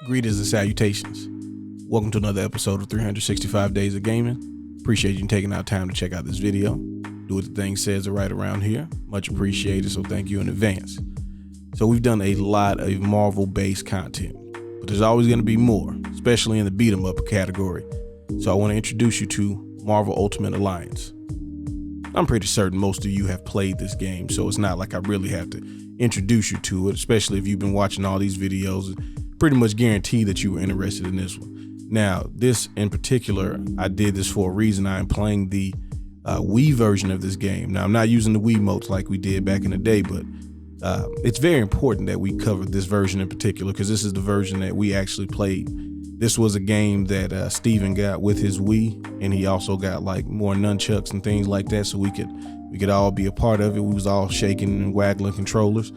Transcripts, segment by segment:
Greetings and salutations. Welcome to another episode of 365 Days of Gaming. Appreciate you taking out time to check out this video. Do what the thing says right around here. Much appreciated, so thank you in advance. So we've done a lot of Marvel-based content, but there's always going to be more, especially in the beat 'em up category. So I want to introduce you to Marvel Ultimate Alliance. I'm pretty certain most of you have played this game, so it's not like I really have to introduce you to it, especially if you've been watching all these videos. Pretty much guarantee that you were interested in this one. Now, this in particular, I did this for a reason. I am playing the Wii version of this game. Now, I'm not using the Wiimotes like we did back in the day, but it's very important that we cover this version in particular because this is the version that we actually played. This was a game that Steven got with his Wii, and he also got like more nunchucks and things like that, so we could all be a part of it. We was all shaking and waggling controllers.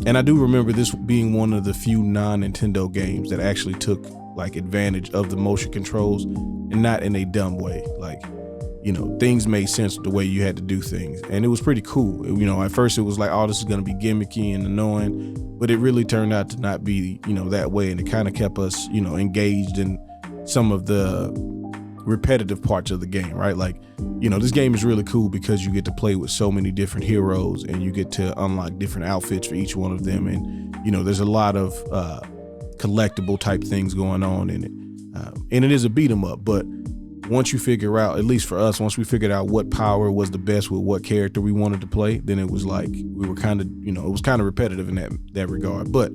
And I do remember this being one of the few non-Nintendo games that actually took like advantage of the motion controls and not in a dumb way. Like, you know, things made sense the way you had to do things. And it was pretty cool. You know, at first it was like, oh, this is going to be gimmicky and annoying, but it really turned out to not be, you know, that way. And it kind of kept us, you know, engaged in some of the repetitive parts of the game, right? Like, you know, this game is really cool because you get to play with so many different heroes and you get to unlock different outfits for each one of them. And, you know, there's a lot of collectible type things going on in it. And it is a beat 'em up, but once you figure out, at least for us, once we figured out what power was the best with what character we wanted to play, then it was like, we were kind of, you know, it was kind of repetitive in that regard. But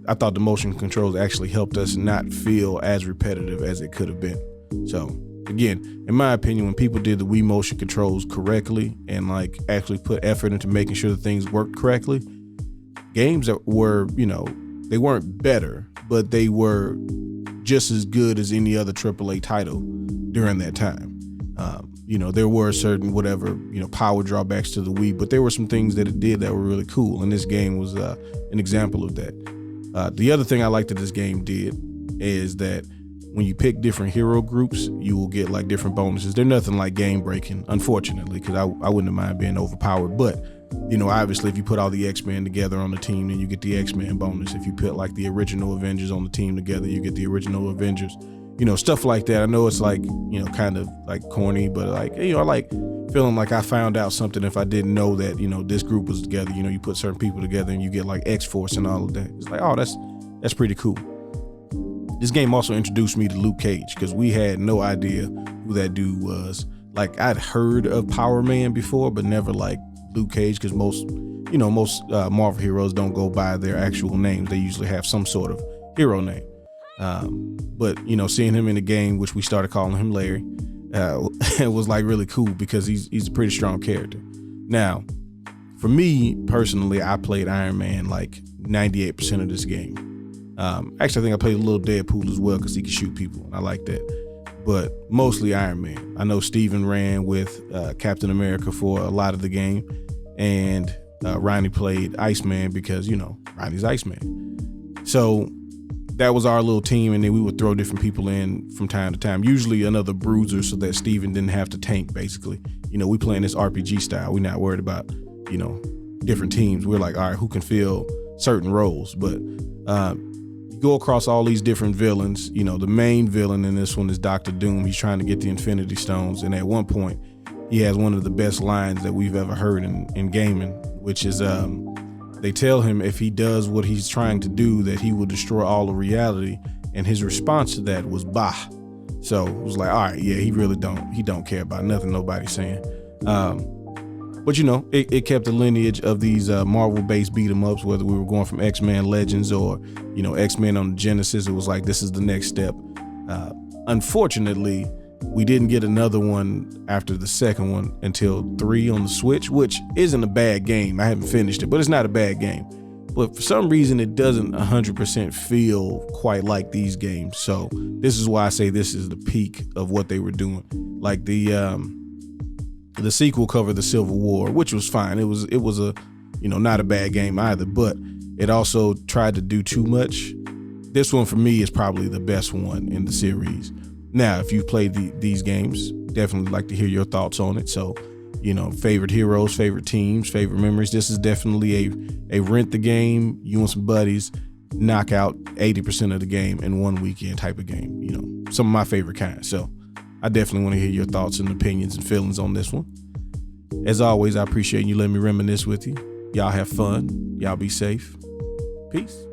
I thought the motion controls actually helped us not feel as repetitive as it could have been. So again, in my opinion, when people did the Wii motion controls correctly and like actually put effort into making sure that things worked correctly, games that were, you know, they weren't better, but they were just as good as any other AAA title during that time. You know, there were certain whatever, you know, power drawbacks to the Wii, but there were some things that it did that were really cool. And this game was an example of that. The other thing I liked that this game did is that when you pick different hero groups, you will get like different bonuses. They're nothing like game breaking, unfortunately, because I wouldn't mind being overpowered. But, you know, obviously if you put all the X-Men together on the team, then you get the X-Men bonus. If you put like the original Avengers on the team together, you get the original Avengers, you know, stuff like that. I know it's like, you know, kind of like corny, but like, you know, I like feeling like I found out something if I didn't know that, you know, this group was together. You know, you put certain people together and you get like X-Force and all of that. It's like, oh, that's pretty cool. This game also introduced me to Luke Cage because we had no idea who that dude was. Like, I'd heard of Power Man before, but never like Luke Cage, because most Marvel heroes don't go by their actual names. They usually have some sort of hero name. But, you know, seeing him in the game, which we started calling him Larry, it was like really cool because he's a pretty strong character. Now, for me personally, I played Iron Man like 98% of this game. Actually, I think I played a little Deadpool as well because he can shoot people, and I like that. But mostly Iron Man. I know Steven ran with Captain America for a lot of the game, and Ronnie played Iceman because, you know, Ronnie's Iceman. So that was our little team, and then we would throw different people in from time to time, usually another bruiser so that Steven didn't have to tank, basically. You know, we playing this RPG style. We're not worried about, you know, different teams. We're like, all right, who can fill certain roles? But go across all these different villains. You know, the main villain in this one is Dr. Doom. He's trying to get the Infinity Stones, and at one point he has one of the best lines that we've ever heard in gaming, which is they tell him if he does what he's trying to do that he will destroy all of reality, and his response to that was bah. So it was like, all right, yeah, he don't care about nothing nobody's saying. But, you know, it kept the lineage of these Marvel-based beat-em-ups, whether we were going from X-Men Legends or, you know, X-Men on the Genesis. It was like, this is the next step. Unfortunately, we didn't get another one after the second one until 3 on the Switch, which isn't a bad game. I haven't finished it, but it's not a bad game. But for some reason, it doesn't 100% feel quite like these games. So this is why I say this is the peak of what they were doing. Like the sequel covered the Civil War, which was fine. It was a, you know, not a bad game either, but it also tried to do too much. This one for me is probably the best one in the series. Now, if you've played these games, definitely like to hear your thoughts on it. So, you know, favorite heroes, favorite teams, favorite memories. This is definitely a rent the game, you and some buddies, knock out 80% of the game in one weekend type of game. You know, some of my favorite kinds. So I definitely want to hear your thoughts and opinions and feelings on this one. As always, I appreciate you letting me reminisce with you. Y'all have fun. Y'all be safe. Peace.